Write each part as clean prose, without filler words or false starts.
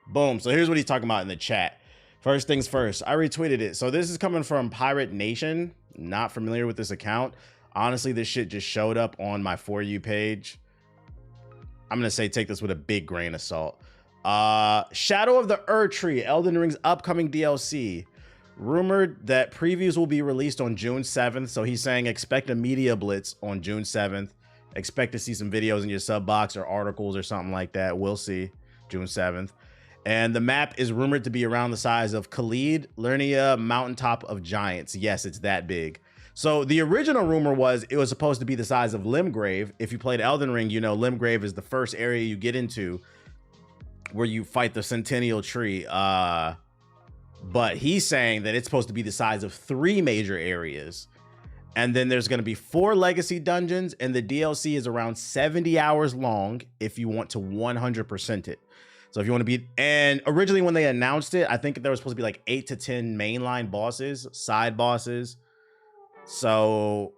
Boom. So here's what he's talking about in the chat. First things first, I retweeted it. So this is coming from Pirate Nation. Not familiar with this account. Honestly, this shit just showed up on my For You page. I'm going to say take this with a big grain of salt. Shadow of the Erdtree, Elden Ring's upcoming DLC. Rumored that previews will be released on June 7th. So he's saying expect a media blitz on June 7th. Expect to see some videos in your sub box or articles or something like that. We'll see. June 7th. And the map is rumored to be around the size of Khalid, Lernia, Mountaintop of Giants. Yes, it's that big. So the original rumor was it was supposed to be the size of Limgrave. If you played Elden Ring, you know Limgrave is the first area you get into where you fight the Centennial Tree. But he's saying that it's supposed to be the size of 3 major areas. And then there's going to be 4 legacy dungeons, and the DLC is around 70 hours long if you want to 100% it. So if you want to beat, and originally when they announced it, I think there was supposed to be like 8 to 10 mainline bosses, side bosses. So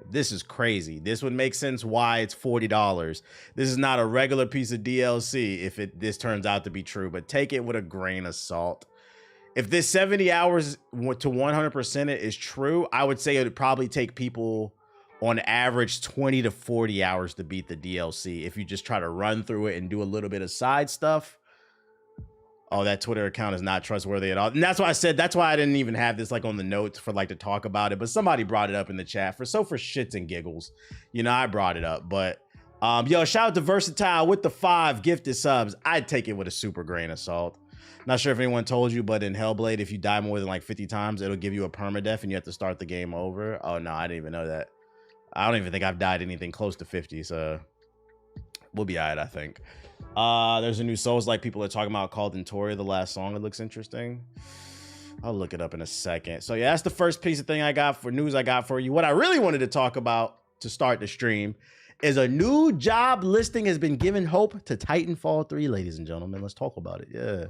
this is crazy. This would make sense why it's $40. This is not a regular piece of DLC if this turns out to be true, but take it with a grain of salt. If this 70 hours to 100% it is true, I would say it would probably take people on average 20 to 40 hours to beat the DLC. If you just try to run through it and do a little bit of side stuff. Oh, that Twitter account is not trustworthy at all. And that's why I said, that's why I didn't even have this like on the notes for like to talk about it. But somebody brought it up in the chat for shits and giggles. You know, I brought it up. But yo, shout out to Versatile with the 5 gifted subs. I'd take it with a super grain of salt. Not sure if anyone told you, but in Hellblade, if you die more than like 50 times, it'll give you a permadeath and you have to start the game over. Oh no, I didn't even know that. I don't even think I've died anything close to 50, so we'll be all right, I think. There's a new Souls-like people are talking about called Entoria, the last song. It looks interesting. I'll look it up in a second. So yeah, that's the first piece of news I got for you. What I really wanted to talk about to start the stream is a new job listing has been given hope to Titanfall 3, ladies and gentlemen. Let's talk about it. Yeah.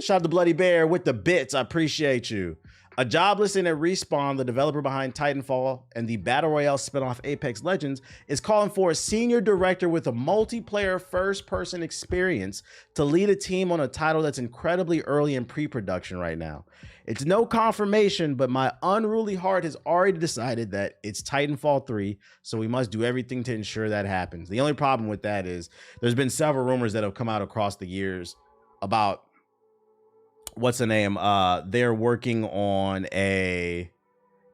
Shout out to Bloody Bear with the bits. I appreciate you. A job listing at Respawn, the developer behind Titanfall and the Battle Royale spinoff Apex Legends, is calling for a senior director with a multiplayer first-person experience to lead a team on a title that's incredibly early in pre-production right now. It's no confirmation, but my unruly heart has already decided that it's Titanfall 3, so we must do everything to ensure that happens. The only problem with that is there's been several rumors that have come out across the years about what's the name? They're working on a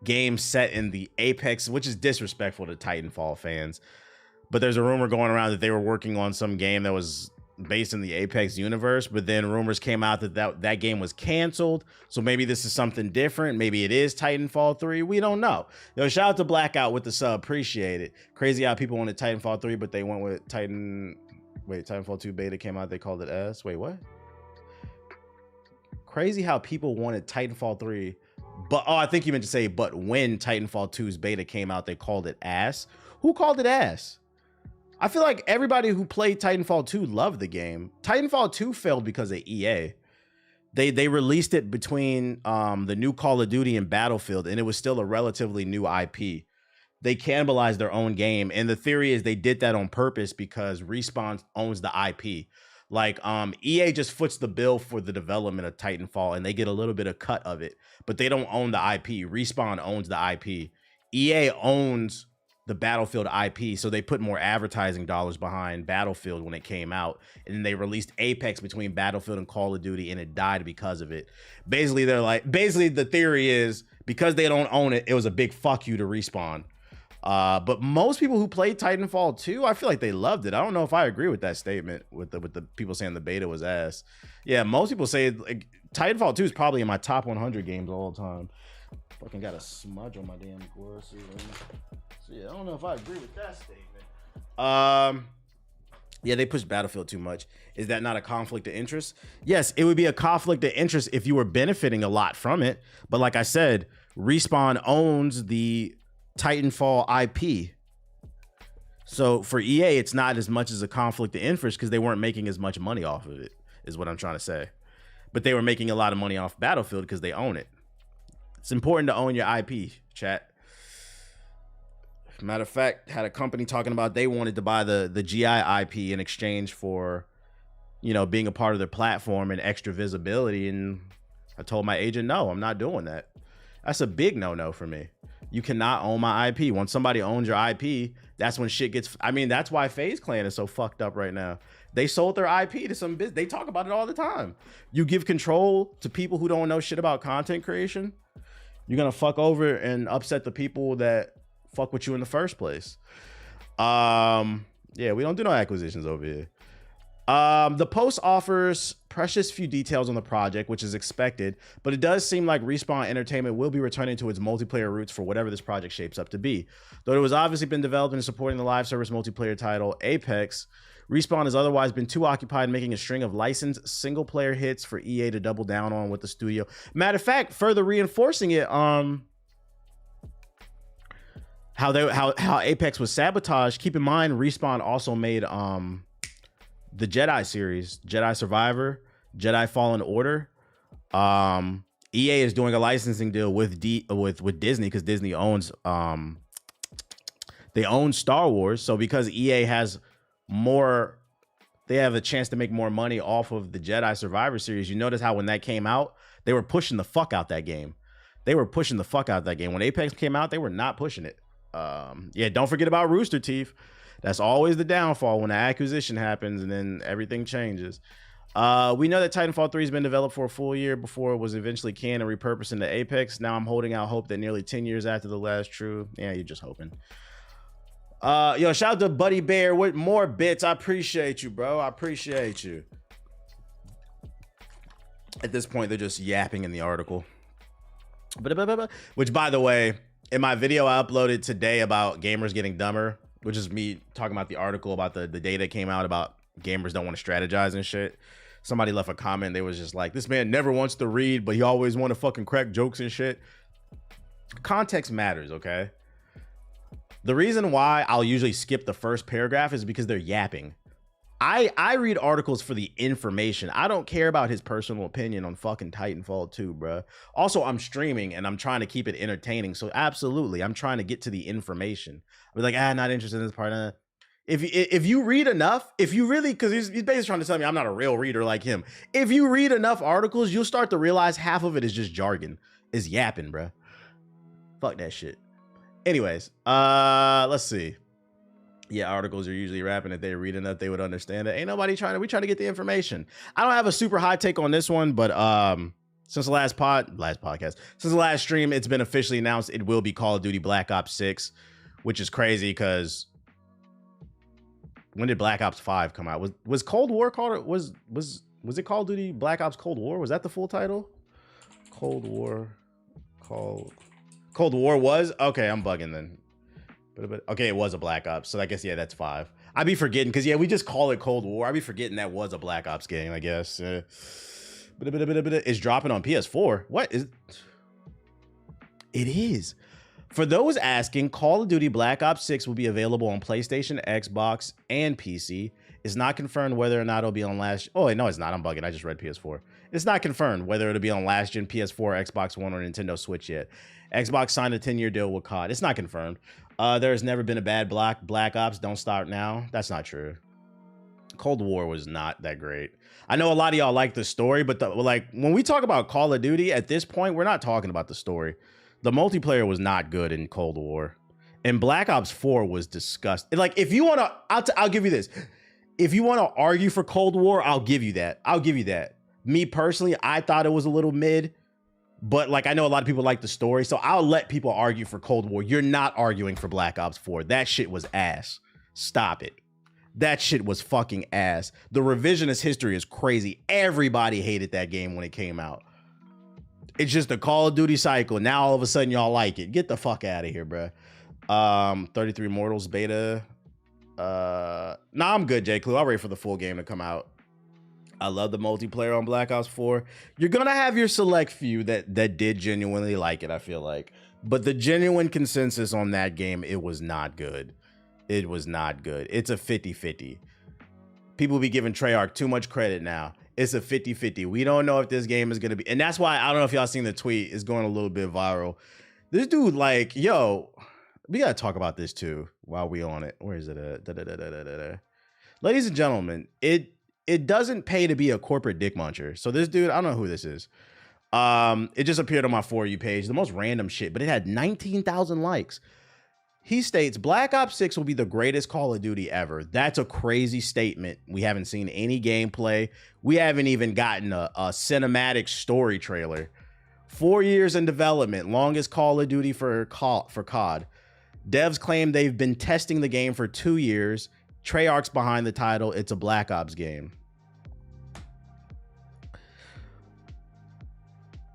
game set in the Apex, which is disrespectful to Titanfall fans. But there's a rumor going around that they were working on some game that was based in the Apex universe, but then rumors came out that game was canceled. So maybe this is something different. Maybe it is Titanfall 3. We don't know. Yo, shout out to Blackout with the sub. Appreciate it. Crazy how people wanted Titanfall 3, but they went with Titanfall 2 beta came out. They called it S. Wait, what? Crazy how people wanted Titanfall 3, but I think you meant to say, but when Titanfall 2's beta came out, they called it ass. Who called it ass? I feel like everybody who played Titanfall 2 loved the game. Titanfall 2 failed because of EA. They released it between the new Call of Duty and Battlefield, and it was still a relatively new IP. They cannibalized their own game, and the theory is they did that on purpose because Respawn owns the IP. Like EA just foots the bill for the development of Titanfall and they get a little bit of cut of it, but they don't own the IP. Respawn owns the IP. EA owns the Battlefield IP, so they put more advertising dollars behind Battlefield when it came out, and then they released Apex between Battlefield and Call of Duty, and it died because of it. Basically, the theory is because they don't own it, it was a big fuck you to Respawn. But most people who played Titanfall 2, I feel like they loved it. I don't know if I agree with that statement with the people saying the beta was ass. Yeah, most people say like, Titanfall 2 is probably in my top 100 games of all time. Fucking got a smudge on my damn glasses. So yeah, I don't know if I agree with that statement. Yeah, they pushed Battlefield too much. Is that not a conflict of interest? Yes, it would be a conflict of interest if you were benefiting a lot from it. But like I said, Respawn owns the Titanfall IP. So for EA, it's not as much as a conflict of interest because they weren't making as much money off of it, is what I'm trying to say. But they were making a lot of money off Battlefield because they own it. It's important to own your IP, chat. Matter of fact, had a company talking about they wanted to buy the GI IP in exchange for, you know, being a part of their platform and extra visibility. And I told my agent, no, I'm not doing that. That's a big no-no for me. You cannot own my IP. Once somebody owns your IP, that's when shit gets, I mean, that's why FaZe Clan is so fucked up right now. They sold their IP to some business. They talk about it all the time. You give control to people who don't know shit about content creation, you're gonna fuck over and upset the people that fuck with you in the first place. Yeah, we don't do no acquisitions over here. The post offers precious few details on the project, which is expected, but it does seem like Respawn Entertainment will be returning to its multiplayer roots for whatever this project shapes up to be. Though it has obviously been developing and supporting the live service multiplayer title Apex, Respawn has otherwise been too occupied making a string of licensed single-player hits for EA to double down on with the studio. Matter of fact, further reinforcing it, how Apex was sabotaged. Keep in mind, Respawn also made the Jedi series, Jedi Survivor, Jedi Fallen Order. EA is doing a licensing deal with Disney because Disney owns they own Star Wars. So because EA has more, they have a chance to make more money off of the Jedi Survivor series. You notice how when that came out, they were pushing the fuck out that game. They were pushing the fuck out that game. When Apex came out, they were not pushing it. Yeah, don't forget about Rooster Teeth. That's always the downfall when the acquisition happens and then everything changes. We know that Titanfall 3 has been developed for a full year before it was eventually canned and repurposed into Apex. Now I'm holding out hope that nearly 10 years after the last true. Yeah, you're just hoping. Yo, shout out to Buddy Bear with more bits. I appreciate you, bro. I appreciate you. At this point, they're just yapping in the article. Which, by the way, in my video I uploaded today about gamers getting dumber, which is me talking about the article about the data came out about gamers don't want to strategize and shit. Somebody left a comment. They was just like, this man never wants to read, but he always want to fucking crack jokes and shit. Context matters, okay? The reason why I'll usually skip the first paragraph is because they're yapping. I read articles for the information. I don't care about his personal opinion on fucking Titanfall 2, bro. Also, I'm streaming and I'm trying to keep it entertaining. So absolutely, I'm trying to get to the information. I'm like, not interested in this part. If you read enough, if you really, because he's basically trying to tell me I'm not a real reader like him. If you read enough articles, you'll start to realize half of it is just jargon. Is yapping, bro. Fuck that shit. Anyways, let's see. Yeah, articles are usually rapping. If they read enough, they would understand it. Ain't nobody trying to get the information. I don't have a super high take on this one, but since the last podcast, since the last stream, it's been officially announced it will be Call of Duty Black Ops 6, which is crazy because when did Black Ops 5 come out? Was Cold War called, was it Call of Duty Black Ops Cold War? Was that the full title? Cold War was? Okay, I'm bugging then. But okay, it was a Black Ops, so I guess, yeah, that's 5. I'd be forgetting, because, yeah, we just call it Cold War. I'd be forgetting that was a Black Ops game, I guess. It's dropping on PS4. What is... It is. For those asking, Call of Duty Black Ops 6 will be available on PlayStation, Xbox, and PC. It's not confirmed whether or not it'll be on last... Oh, wait, no, it's not. I'm bugging. I just read PS4. It's not confirmed whether it'll be on last-gen PS4, Xbox One, or Nintendo Switch yet. Xbox signed a 10-year deal with COD. It's not confirmed. There has never been a bad Black Ops. Don't start now. That's not true. Cold War was not that great. I know a lot of y'all like the story, but like when we talk about Call of Duty at this point, we're not talking about the story. The multiplayer was not good in Cold War, and Black Ops 4 was disgusting. Like, if you want to, I'll give you this. If you want to argue for Cold War, I'll give you that. I'll give you that. Me personally, I thought it was a little mid. But like, I know a lot of people like the story, so I'll let people argue for Cold War. You're not arguing for Black Ops 4. That shit was ass. Stop it. That shit was fucking ass. The revisionist history is crazy. Everybody hated that game when it came out. It's just a Call of Duty cycle. Now all of a sudden y'all like it. Get the fuck out of here, bro. 33 Mortals beta. Nah, I'm good, J. Clue. I'll wait for the full game to come out. I love the multiplayer on Black Ops 4. You're gonna have your select few that did genuinely like it, I feel like. But the genuine consensus on that game, it was not good. It was not good. It's a 50-50. People be giving Treyarch too much credit now. It's a 50-50. We don't know if this game is gonna be, and that's why I don't know if y'all seen the tweet. It's going a little bit viral. This dude, like, yo, We gotta talk about this too while we on it. Where is it? Ladies and gentlemen, it doesn't pay to be a corporate dick muncher. So this dude, I don't know who this is. It just appeared on my For You page, the most random shit, but it had 19,000 likes. He states Black Ops 6 will be the greatest Call of Duty ever. That's a crazy statement. We haven't seen any gameplay. We haven't even gotten a cinematic story trailer. 4 years in development, longest Call of Duty for COD. Devs claim they've been testing the game for 2 years. Treyarch's behind the title. It's a Black Ops game.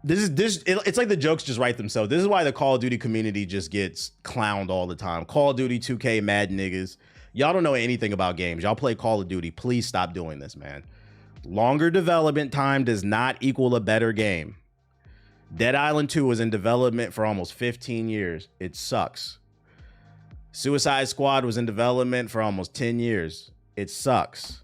It's like the jokes just write themselves. This is why the Call of Duty community just gets clowned all the time. Call of Duty, 2K, mad niggas. Y'all don't know anything about games. Y'all play Call of Duty. Please stop doing this, man. Longer development time does not equal a better game. Dead Island 2 was in development for almost 15 years. It sucks. Suicide Squad was in development for almost 10 years. It sucks.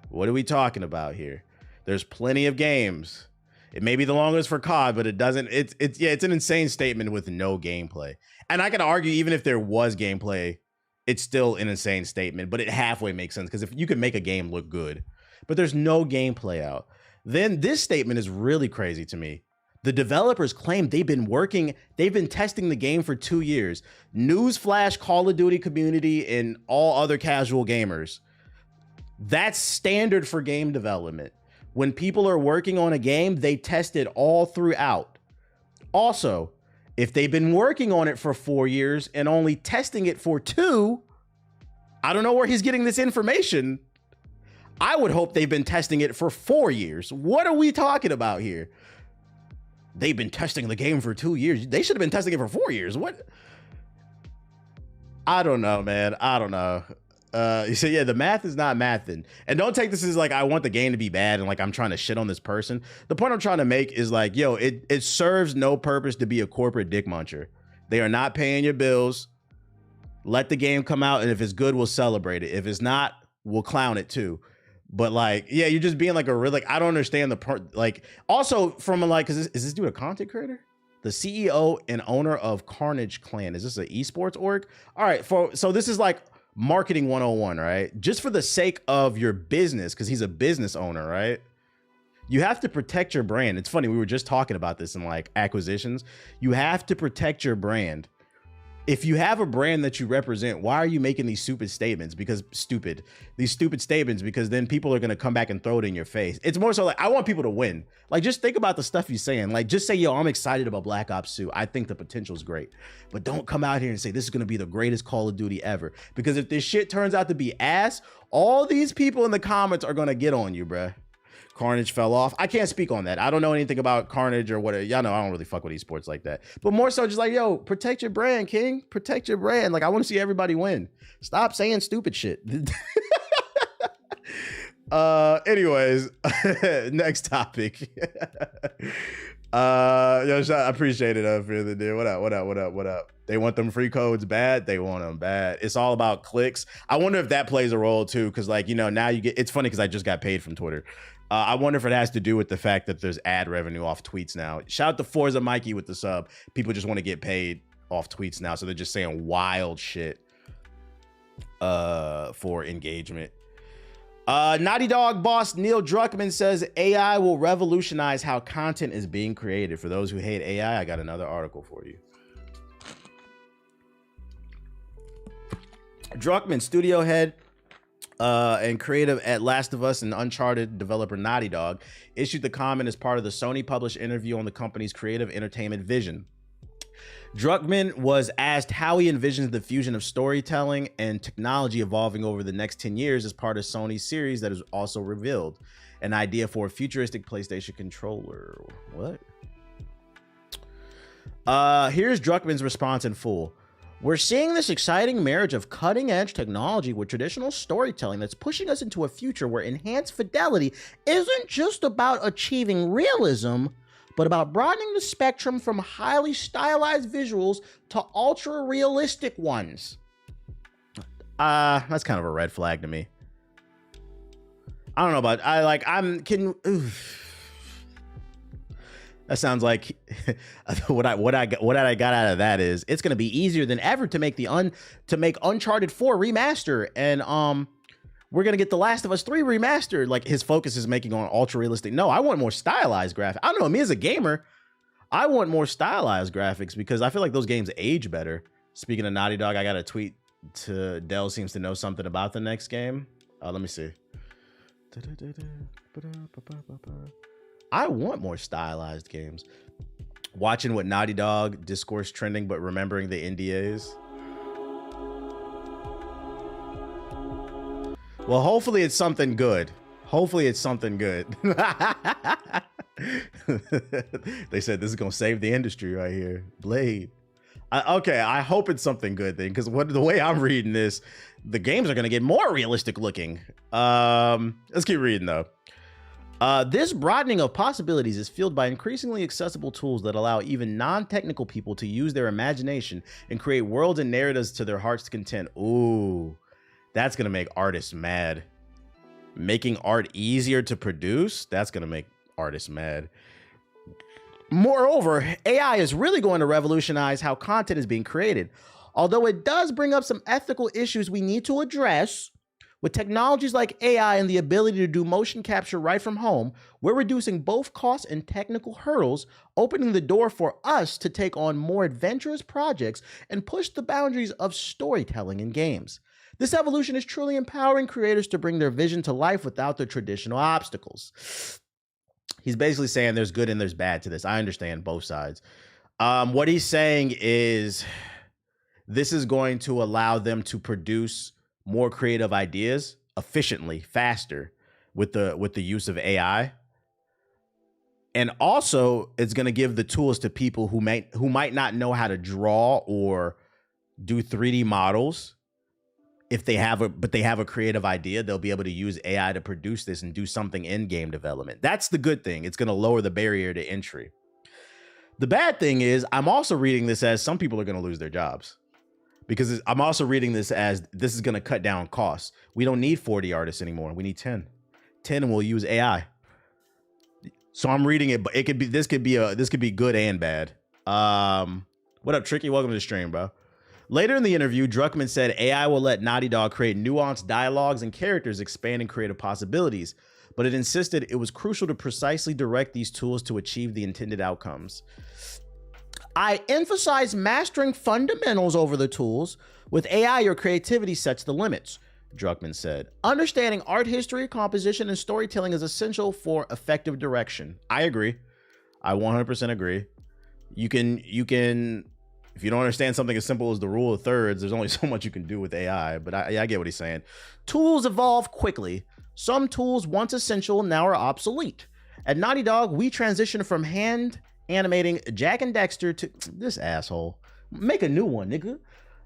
What are we talking about here? There's plenty of games. It may be the longest for COD, but it doesn't. It's an insane statement with no gameplay. And I can argue even if there was gameplay, it's still an insane statement, but it halfway makes sense because if you can make a game look good, but there's no gameplay out, then this statement is really crazy to me. The developers claim they've been testing the game for 2 years. Newsflash, Call of Duty community, and all other casual gamers. That's standard for game development. When people are working on a game, they test it all throughout. Also, if they've been working on it for 4 years and only testing it for 2, I don't know where he's getting this information. I would hope they've been testing it for 4 years. What are we talking about here? They've been testing the game for 2 years. They should have been testing it for 4 years. What? I don't know, man. I don't know. You say, yeah, the math is not mathing. And don't take this as like, I want the game to be bad and like I'm trying to shit on this person. The point I'm trying to make is like, yo, it serves no purpose to be a corporate dick muncher. They are not paying your bills. Let the game come out, and if it's good, we'll celebrate it. If it's not, we'll clown it too. But like, yeah, you're just being like a real, like, I don't understand the part. Like, also from a, like, is this dude a content creator? The CEO and owner of Carnage Clan. Is this an esports org? All right, so this is like marketing 101, right? Just for the sake of your business, because he's a business owner, right? You have to protect your brand. It's funny, we were just talking about this in like acquisitions. You have to protect your brand. If you have a brand that you represent, why are you making these stupid statements? Because these stupid statements, because then people are going to come back and throw it in your face. It's more so like, I want people to win. Like, just think about the stuff you're saying. Like, just say, yo, I'm excited about Black Ops 2. I think the potential is great. But don't come out here and say this is going to be the greatest Call of Duty ever. Because if this shit turns out to be ass, all these people in the comments are going to get on you, bruh. Carnage fell off. I can't speak on that. I don't know anything about Carnage or whatever. Y'all know I don't really fuck with esports like that. But more so just like, yo, protect your brand, King. Protect your brand. Like, I want to see everybody win. Stop saying stupid shit. Anyways, next topic. Yo, I appreciate it for the dude. What up? They want them free codes bad. They want them bad. It's all about clicks. I wonder if that plays a role too. Cause like, you know, now you get, it's funny cause I just got paid from Twitter. I wonder if it has to do with the fact that there's ad revenue off tweets now. Shout out to Forza Mikey with the sub. People just want to get paid off tweets now. So they're just saying wild shit for engagement. Naughty Dog boss Neil Druckmann says AI will revolutionize how content is being created. For those who hate AI, I got another article for you. Druckmann, studio head and creative at Last of Us and Uncharted developer Naughty Dog, issued the comment as part of the Sony published interview on the company's creative entertainment vision. Druckmann was asked how he envisions the fusion of storytelling and technology evolving over the next 10 years as part of Sony's series that is also revealed. An idea for a futuristic PlayStation controller. What? Here's Druckmann's response in full. We're seeing this exciting marriage of cutting-edge technology with traditional storytelling that's pushing us into a future where enhanced fidelity isn't just about achieving realism, but about broadening the spectrum from highly stylized visuals to ultra-realistic ones. That's kind of a red flag to me. I don't know about, That sounds like what I got out of that is it's gonna be easier than ever to make Uncharted 4 remaster, and we're gonna get The Last of Us 3 remastered. Like his focus is making on ultra realistic. No, I want more stylized graphics. I don't know, me as a gamer, I want more stylized graphics because I feel like those games age better. Speaking of Naughty Dog, I got a tweet to Dell seems to know something about the next game. Let me see. I want more stylized games. Watching what Naughty Dog discourse trending, but remembering the NDAs. Well, hopefully it's something good. Hopefully it's something good. They said this is gonna save the industry right here. Blade. Okay, I hope it's something good then, because the way I'm reading this, the games are gonna get more realistic looking. Let's keep reading though. This broadening of possibilities is fueled by increasingly accessible tools that allow even non-technical people to use their imagination and create worlds and narratives to their heart's content. Ooh, that's gonna make artists mad. Making art easier to produce, that's gonna make artists mad. Moreover, AI is really going to revolutionize how content is being created. Although it does bring up some ethical issues we need to address, with technologies like AI and the ability to do motion capture right from home, we're reducing both costs and technical hurdles, opening the door for us to take on more adventurous projects and push the boundaries of storytelling in games. This evolution is truly empowering creators to bring their vision to life without the traditional obstacles. He's basically saying there's good and there's bad to this. I understand both sides. What he's saying is this is going to allow them to produce more creative ideas efficiently, faster with the use of AI. And also it's going to give the tools to people who might not know how to draw or do 3D models. If they have a creative idea, they'll be able to use AI to produce this and do something in game development. That's the good thing. It's going to lower the barrier to entry. The bad thing is I'm also reading this as some people are going to lose their jobs, because I'm also reading this as this is going to cut down costs. We don't need 40 artists anymore. We need 10 and we'll use AI. So I'm reading it, but this could be good and bad. What up, Tricky? Welcome to the stream, bro. Later in the interview, Druckmann said AI will let Naughty Dog create nuanced dialogues and characters, expanding creative possibilities, but it insisted it was crucial to precisely direct these tools to achieve the intended outcomes. I emphasize mastering fundamentals over the tools. With AI, your creativity sets the limits, Druckmann said. Understanding art history, composition, and storytelling is essential for effective direction. I agree. I 100% agree. You can, if you don't understand something as simple as the rule of thirds, there's only so much you can do with AI, but I get what he's saying. Tools evolve quickly. Some tools, once essential, now are obsolete. At Naughty Dog, we transitioned from hand animating Jack and Dexter to this asshole. Make a new one, nigga.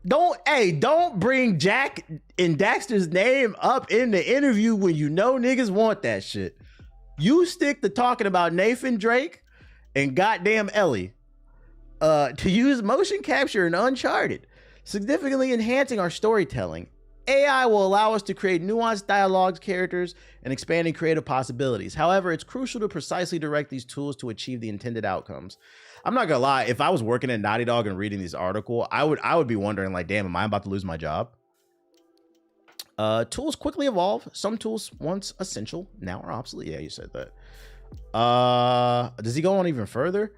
Don't bring Jack and Dexter's name up in the interview when you know niggas want that shit. You stick to talking about Nathan Drake and goddamn Ellie. To use motion capture in Uncharted, significantly enhancing our storytelling. AI will allow us to create nuanced dialogues, characters, and expanding creative possibilities. However, it's crucial to precisely direct these tools to achieve the intended outcomes. I'm not gonna lie, if I was working at Naughty Dog and reading this article, I would be wondering, like, damn, am I about to lose my job? Tools quickly evolve. Some tools once essential now are obsolete. Yeah, you said that. Does he go on even further?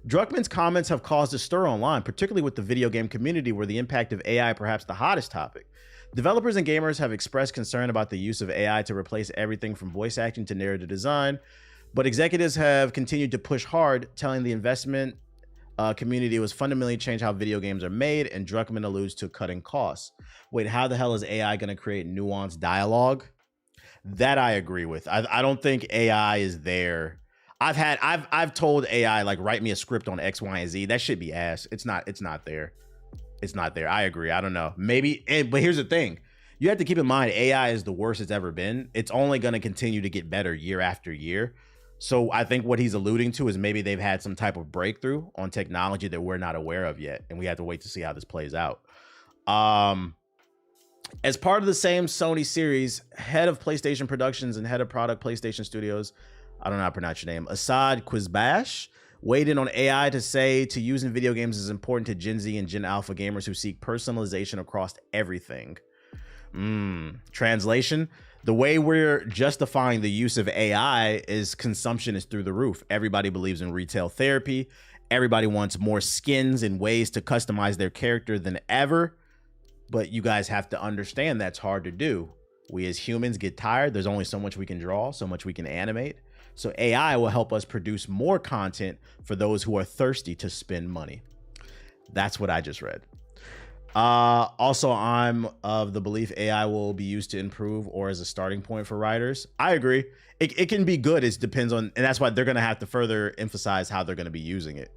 Druckmann's comments have caused a stir online, particularly with the video game community, where the impact of AI perhaps the hottest topic. Developers and gamers have expressed concern about the use of AI to replace everything from voice acting to narrative design, but executives have continued to push hard, telling the investment community it was fundamentally change how video games are made, and Druckmann alludes to cutting costs. Wait, how the hell is AI going to create nuanced dialogue? That I agree with. I don't think AI is there. I've told AI, like, write me a script on X, Y, and Z. That should be ass. It's not there. It's not there. I agree. I don't know. Maybe, but here's the thing. You have to keep in mind, AI is the worst it's ever been. It's only going to continue to get better year after year. So I think what he's alluding to is maybe they've had some type of breakthrough on technology that we're not aware of yet. And we have to wait to see how this plays out. As part of the same Sony series, head of PlayStation Productions and head of product PlayStation Studios, I don't know how to pronounce your name, Assad Quizbash, weighed in on AI to say to use in video games is important to Gen Z and Gen Alpha gamers who seek personalization across everything. Translation: the way we're justifying the use of AI is consumption is through the roof. Everybody believes in retail therapy. Everybody wants more skins and ways to customize their character than ever. But you guys have to understand that's hard to do. We as humans get tired. There's only so much we can draw, so much we can animate. So AI will help us produce more content for those who are thirsty to spend money. That's what I just read. Also, I'm of the belief AI will be used to improve or as a starting point for writers. I agree. It can be good. It depends on, and that's why they're going to have to further emphasize how they're going to be using it.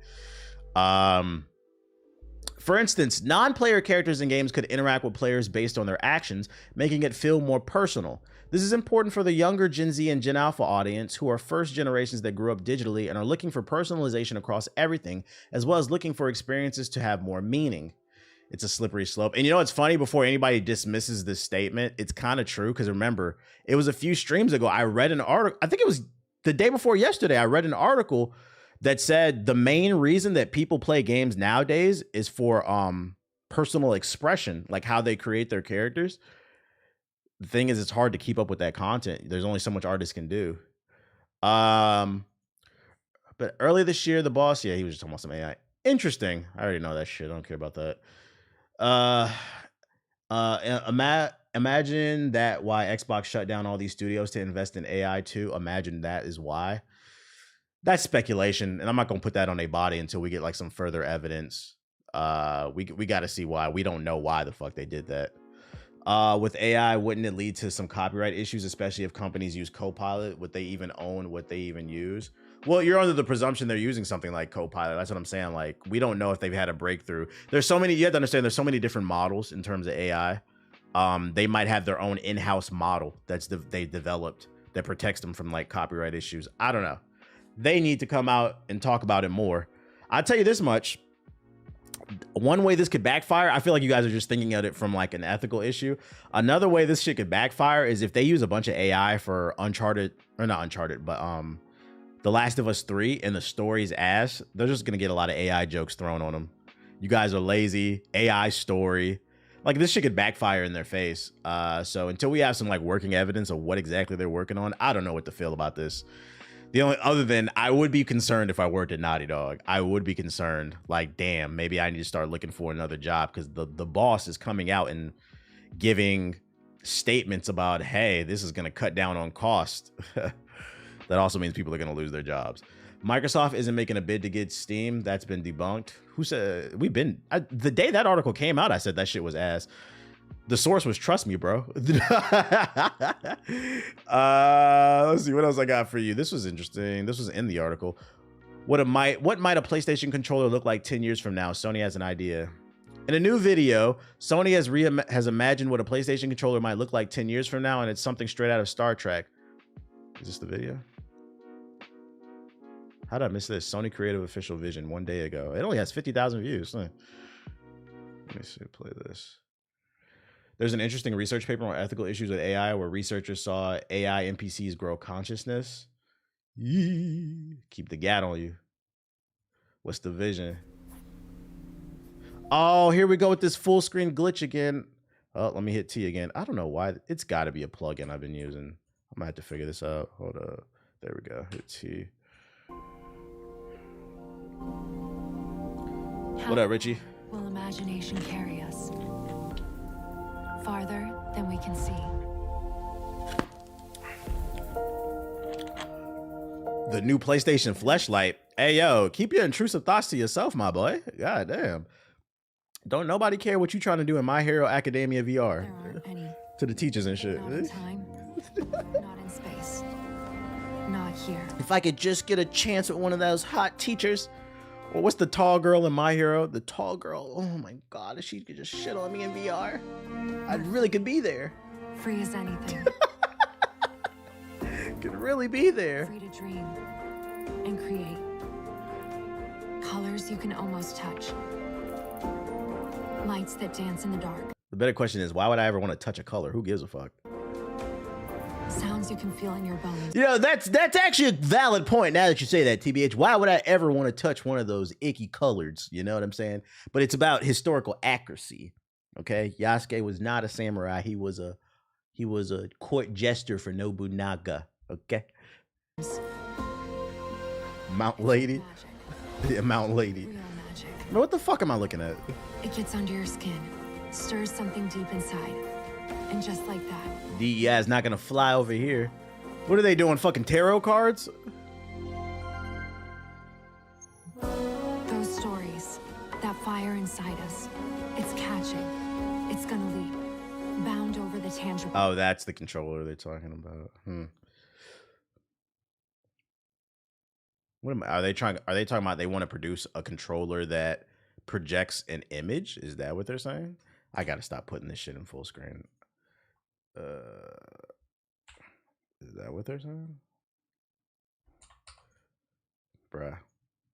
For instance, non-player characters in games could interact with players based on their actions, making it feel more personal. This is important for the younger Gen Z and Gen Alpha audience who are first generations that grew up digitally and are looking for personalization across everything, as well as looking for experiences to have more meaning. It's a slippery slope. And you know what's funny? Before anybody dismisses this statement, it's kind of true, because remember, it was a few streams ago, I read an article, I think it was the day before yesterday, I read an article that said the main reason that people play games nowadays is for personal expression, like how they create their characters. The thing is, it's hard to keep up with that content. There's only so much artists can do. But early this year, the boss, yeah, he was just talking about some AI. Interesting. I already know that shit. I don't care about that. Imagine that why Xbox shut down all these studios to invest in AI too. Imagine that is why. That's speculation, and I'm not gonna put that on a body until we get like some further evidence. We got to see why. We don't know why the fuck they did that. With AI, wouldn't it lead to some copyright issues, especially if companies use Copilot? Would they even own what they even use? Well, you're under the presumption they're using something like Copilot. That's what I'm saying. Like, we don't know if they've had a breakthrough. There's so many, you have to understand, there's so many different models in terms of AI. They might have their own in-house model they developed that protects them from like copyright issues. I don't know. They need to come out and talk about it more. I'll tell you this much. One way this could backfire, I feel like you guys are just thinking of it from like an ethical issue. Another way this shit could backfire is if they use a bunch of AI for Uncharted, or not Uncharted, but The Last of Us 3 and the story's ass. They're just gonna get a lot of AI jokes thrown on them. You guys are lazy, AI story. Like, this shit could backfire in their face. So until we have some like working evidence of what exactly they're working on, I don't know what to feel about this. The only other than I would be concerned if I worked at Naughty Dog. I would be concerned, like, damn, maybe I need to start looking for another job, because the boss is coming out and giving statements about, hey, this is going to cut down on cost. That also means people are going to lose their jobs. Microsoft isn't making a bid to get Steam. That's been debunked. Who said? The day that article came out, I said that shit was ass. The source was trust me, bro. Let's see what else I got for you. This was interesting. This was in the article. What might a PlayStation controller look like 10 years from now? Sony has an idea. In a new video, Sony has imagined what a PlayStation controller might look like 10 years from now, and it's something straight out of Star Trek. Is this the video? How did I miss this? Sony Creative Official Vision 1 day ago. It only has 50,000 views. Let me see. Play this. There's an interesting research paper on ethical issues with AI where researchers saw AI NPCs grow consciousness. Yee. Keep the gat on you. What's the vision? Oh, here we go with this full screen glitch again. Oh, let me hit T again. I don't know why. It's got to be a plugin I've been using. I'm gonna have to figure this out. Hold up. There we go. Hit T. What up, Richie? Will imagination carry us farther than we can see? The new PlayStation Fleshlight. Hey, yo, keep your intrusive thoughts to yourself, my boy. God damn. Don't nobody care what you trying to do in My Hero Academia VR. There aren't any. To the teachers and shit. Not in time, not in space, not here. If I could just get a chance with one of those hot teachers. Well, what's the tall girl in My Hero? The tall girl. Oh my God, if she could just shit on me in VR, I really could be there. Free as anything. Could really be there. Free to dream and create. Colors you can almost touch. Lights that dance in the dark. The better question is, why would I ever want to touch a color? Who gives a fuck? Sounds you can feel in your bones. You know, that's actually a valid point now that you say that, TBH. Why would I ever want to touch one of those icky colors? You know what I'm saying? But it's about historical accuracy. Okay? Yasuke was not a samurai. He was a court jester for Nobunaga. Okay? Mount Lady. Magic. Yeah, Mount Lady. Real magic. Bro, what the fuck am I looking at? It gets under your skin, stirs something deep inside. And just like that, DEI is not gonna fly over here. What are they doing? Fucking tarot cards? those stories, that fire inside us, it's catching. It's gonna leap, bound over the tangible. Oh, that's the controller they're talking about. What am I, are they talking about they want to produce a controller that projects an image? Is that what they're saying? I gotta stop putting this shit in full screen. Is that what they're saying? Bruh.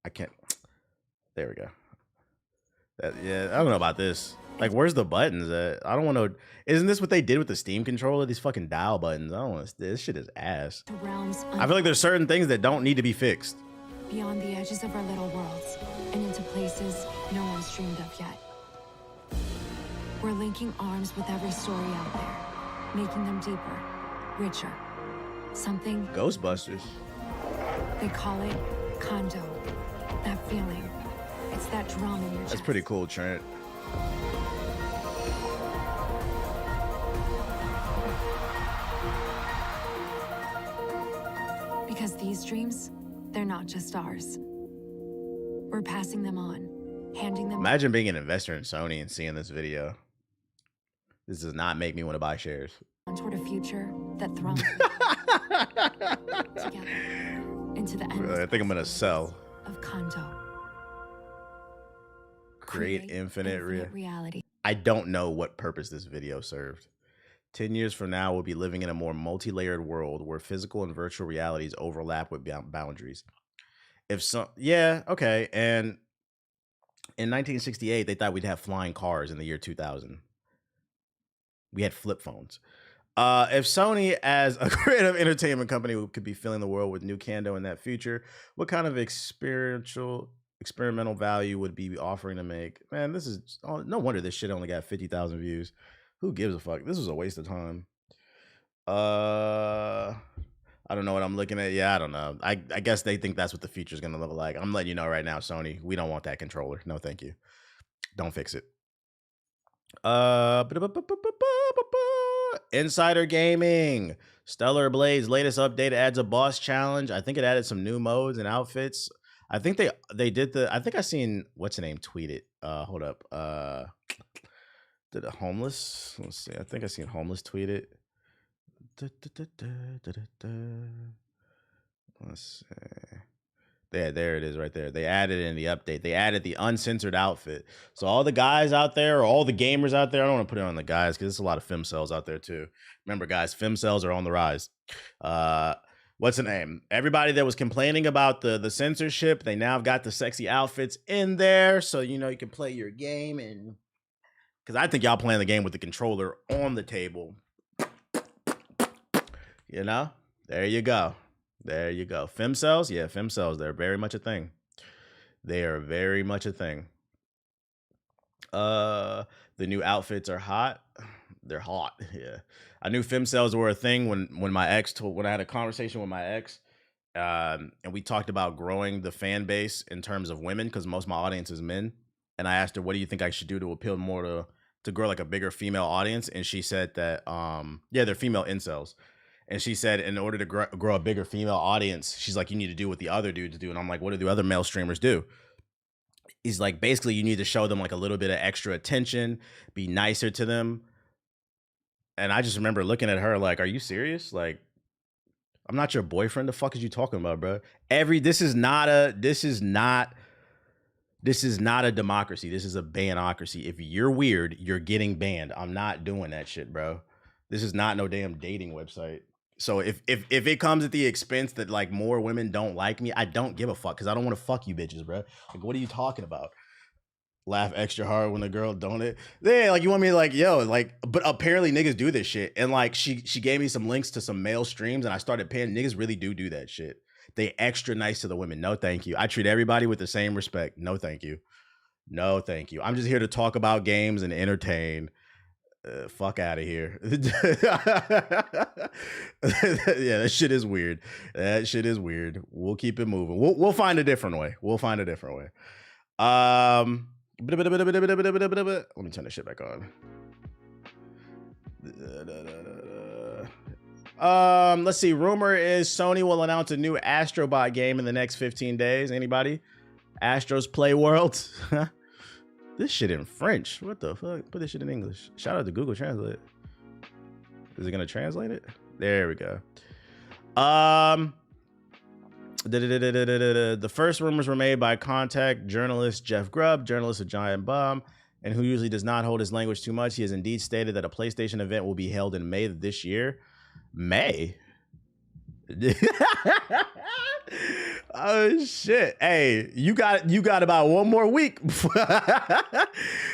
I can't. There we go. Yeah, I don't know about this. Like, where's the buttons at? I don't want to. Isn't this what they did with the Steam controller? These fucking dial buttons. I don't want to. This shit is ass. To realms I feel like there's certain things that don't need to be fixed. beyond the edges of our little worlds and into places no one's dreamed of yet. We're linking arms with every story out there, making them deeper, richer. Something Ghostbusters. they call it Kondo. That feeling. It's that drum in your chest. That's pretty cool, Trent. Because these dreams, they're not just ours. We're passing them on, handing them Imagine being an investor in Sony and seeing this video. This does not make me want to buy shares. toward a future that thrives together into the endless I think I'm gonna sell. of Kondo. Create infinite reality. I don't know what purpose this video served. 10 years from now, we'll be living in a more multi-layered world where physical and virtual realities overlap with boundaries. If so, yeah, okay. And in 1968, they thought we'd have flying cars in the year 2000. We had flip phones. If Sony, as a creative entertainment company, could be filling the world with new Kando in that future, what kind of experimental value would be offering to make? Man, this is no wonder this shit only got 50,000 views. Who gives a fuck? This was a waste of time. I don't know what I'm looking at. Yeah, I don't know. I guess they think that's what the future is gonna look like. I'm letting you know right now, Sony. We don't want that controller. No, thank you. Don't fix it. Insider Gaming. Stellar Blade's latest update adds a boss challenge. I think it added some new modes and outfits. I think they did the. I think I seen what's the name tweet it. Hold up. Did a homeless? Let's see. I think I seen homeless tweet it. Let's see. There it is right there. They added in the update. They added the uncensored outfit. So all the guys out there, or all the gamers out there, I don't want to put it on the guys because there's a lot of femcells out there too. Remember, guys, femcells are on the rise. What's the name? Everybody that was complaining about the censorship, they now got the sexy outfits in there. So, you know, you can play your game. And because I think y'all playing the game with the controller on the table. You know, there you go. There you go. Femcells? Yeah, femcells. They're very much a thing. They are very much a thing. The new outfits are hot. They're hot. Yeah. I knew femcells were a thing when my ex when I had a conversation with my ex, and we talked about growing the fan base in terms of women, because most of my audience is men. And I asked her, what do you think I should do to appeal more to grow like a bigger female audience? And she said that yeah, they're female incels. And she said, in order to grow a bigger female audience, she's like, you need to do what the other dudes do. And I'm like, what do the other male streamers do? He's like, basically, you need to show them like a little bit of extra attention, be nicer to them. And I just remember looking at her like, are you serious? Like, I'm not your boyfriend. The fuck is you talking about, bro? This is not a democracy. This is a banocracy. If you're weird, you're getting banned. I'm not doing that shit, bro. This is not no damn dating website. So if it comes at the expense that like more women don't like me, I don't give a fuck, because I don't want to fuck you bitches, bro. Like, what are you talking about? laugh extra hard when the girl don't it. Yeah, like you want me to like, yo, like, but apparently niggas do this shit. And like she gave me some links to some male streams and I started paying. Niggas really do that shit. They extra nice to the women. No, thank you. I treat everybody with the same respect. No, thank you. No, thank you. I'm just here to talk about games and entertain. Fuck out of here. Yeah, that shit is weird. That shit is weird. We'll keep it moving. We'll find a different way. We'll find a different way. Let me turn this shit back on. Let's see. Rumor is Sony will announce a new Astrobot game in the next 15 days. Anybody? Astro's Play World. This shit in French. What the fuck? Put this shit in English. Shout out to Google Translate. Is it gonna translate it? There we go. The first rumors were made by Contact journalist Jeff Grubb, journalist of Giant Bomb, and who usually does not hold his language too much. He has indeed stated that a PlayStation event will be held in May of this year. May? Oh shit. Hey, you got about one more week.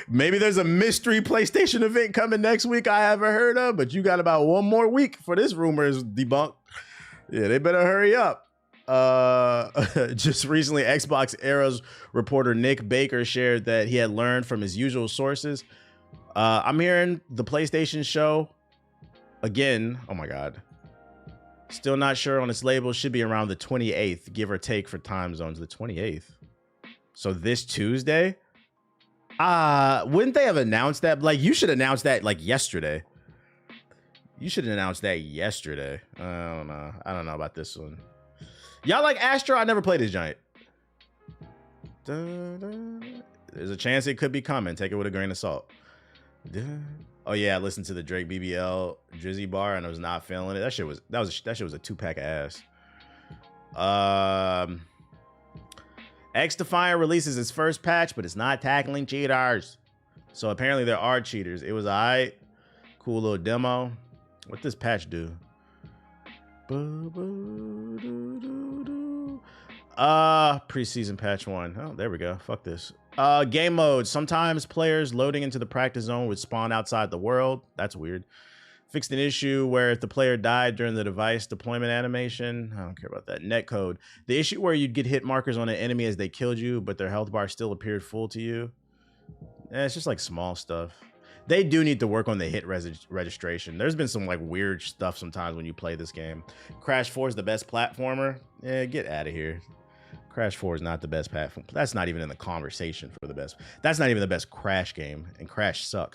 Maybe there's a mystery PlayStation event coming next week I haven't heard of, but you got about one more week for this rumor is debunked. Yeah, they better hurry up. Just recently, Xbox Era's reporter Nick Baker shared that he had learned from his usual sources. I'm hearing the PlayStation show again. Oh my God. Still not sure on its label. Should be around the 28th, give or take for time zones. The 28th. So this Tuesday? Wouldn't they have announced that? Like, you should announce that like yesterday. You should announce that yesterday. I don't know. I don't know about this one. Y'all like Astro? I never played this giant. There's a chance it could be coming. Take it with a grain of salt. Oh yeah, I listened to the Drake BBL Drizzy bar and I was not feeling it. That shit was a 2-pack of ass. X Defiant releases its first patch, but it's not tackling cheaters. So apparently there are cheaters. It was alright. Cool little demo. What this patch do? Preseason patch 1. Oh, there we go. Fuck this. Game mode. Sometimes players loading into the practice zone would spawn outside the world. That's weird. Fixed an issue where if the player died during the device deployment animation, I don't care about that. Netcode. The issue where you'd get hit markers on an enemy as they killed you, but their health bar still appeared full to you. It's just like small stuff. They do need to work on the hit registration. There's been some like weird stuff sometimes when you play this game. Crash 4 is the best platformer. Yeah, get out of here. Crash 4 is not the best platform. That's not even in the conversation for the best. That's not even the best Crash game, and Crash sucks.